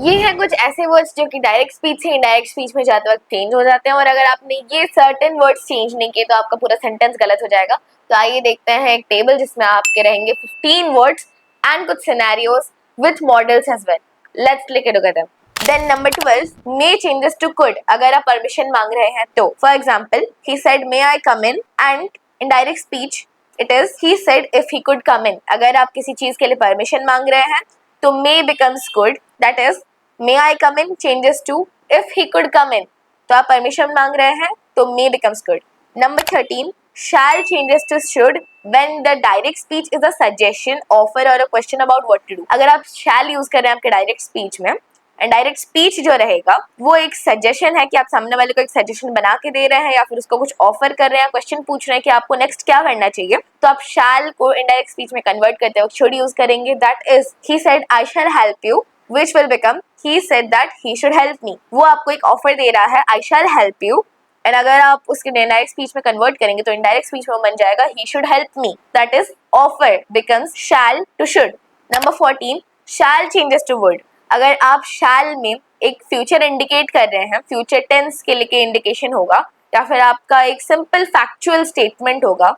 ये है कुछ ऐसे वर्ड्स जो कि डायरेक्ट स्पीच से इनडायरेक्ट स्पीच में जाते वक्त चेंज हो जाते हैं, और अगर आपने ये सर्टेन वर्ड्स चेंज नहीं किए तो आपका पूरा सेंटेंस गलत हो जाएगा। तो आइए देखते हैं एक टेबल जिसमें आपके रहेंगे 15 वर्ड्स एंड कुछ scenarios with models as well. Let's click it together. Then number 12, may changes to could. अगर आप परमिशन मांग रहे हैं तो for example he said may I come in, and in direct speech it is he said if he could come in. अगर आप किसी चीज के लिए परमिशन मांग रहे हैं तो may becomes could, that is may I come in changes to if he could come in. तो आप परमिशन मांग रहे हैं तो may becomes could. Number 13, shall changes to should when the direct speech is a suggestion, offer or a question about what to do. अगर आप shall use कर रहे हैं आपके डायरेक्ट स्पीच में, एंड डायरेक्ट स्पीच जो रहेगा वो एक सजेशन है कि आप सामने वाले को एक सजेशन बना के दे रहे हैं या फिर उसको कुछ ऑफर कर रहे हैं, क्वेश्चन पूछ रहे हैं कि आपको नेक्स्ट क्या करना चाहिए, तो आप शैल को इनडायरेक्ट स्पीच में कन्वर्ट करते वक्त शुड यूज करेंगे। That is he said I shell help you, which will become he said that he should help मी। वो आपको एक ऑफर दे रहा है आई शैल हेल्प यू, एंड अगर आप उसके इनडायरेक्ट स्पीच में कन्वर्ट करेंगे तो इनडायरेक्ट स्पीच में बन जाएगा ही should help me. That is offer becomes shall to should. Number 14, shall changes to would. अगर आप शैल में एक फ्यूचर इंडिकेट कर रहे हैं, फ्यूचर टेंस के लिए इंडिकेशन होगा या फिर आपका एक सिंपल फैक्चुअल स्टेटमेंट होगा,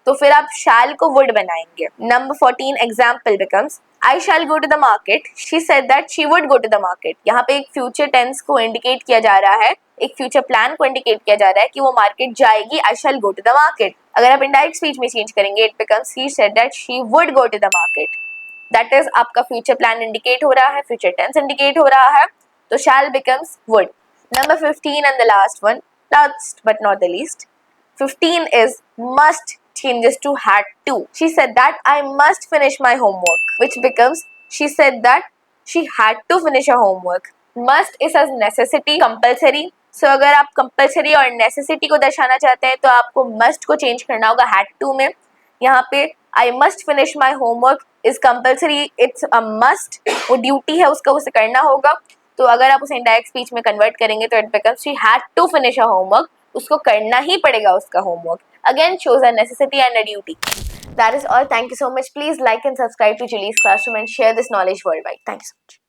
तो फिर आप शैल को वुड बनाएंगे। Number 14 example becomes I shall go to the market, she said that she would go to the market. यहाँ पे एक फ्यूचर टेंस को इंडिकेट किया जा रहा है, एक फ्यूचर प्लान को इंडिकेट किया जा रहा है कि वो मार्केट जाएगी, I shall go to the market. अगर आप इनडायरेक्ट स्पीच में चेंज करेंगे it becomes she said that she would go to the market. That is आपका फ्यूचर प्लान इंडिकेट हो रहा है, फ्यूचर टेंस इंडिकेट हो रहा है, तो shall becomes would. Number 15 and the last but not the least, 15 is must changes to had to. She said that I must finish my homework, which becomes she said that she had to finish her homework. Must is as necessity, compulsory. So अगर आप compulsory और necessity को दर्शाना चाहते हैं तो आपको must को change करना होगा had to में। यहाँ पे I must finish my homework is compulsory, it's a must, वो ड्यूटी है उसका, उसे करना होगा। तो अगर आप उसे इनडायरेक्ट स्पीच में कन्वर्ट करेंगे तो it becomes she had to finish a homework, उसको करना ही पड़ेगा उसका homework. Again shows a necessity and a duty. That is all, thank you so much. Please like and subscribe to Julie's classroom and share this knowledge world wide. Thank you so much.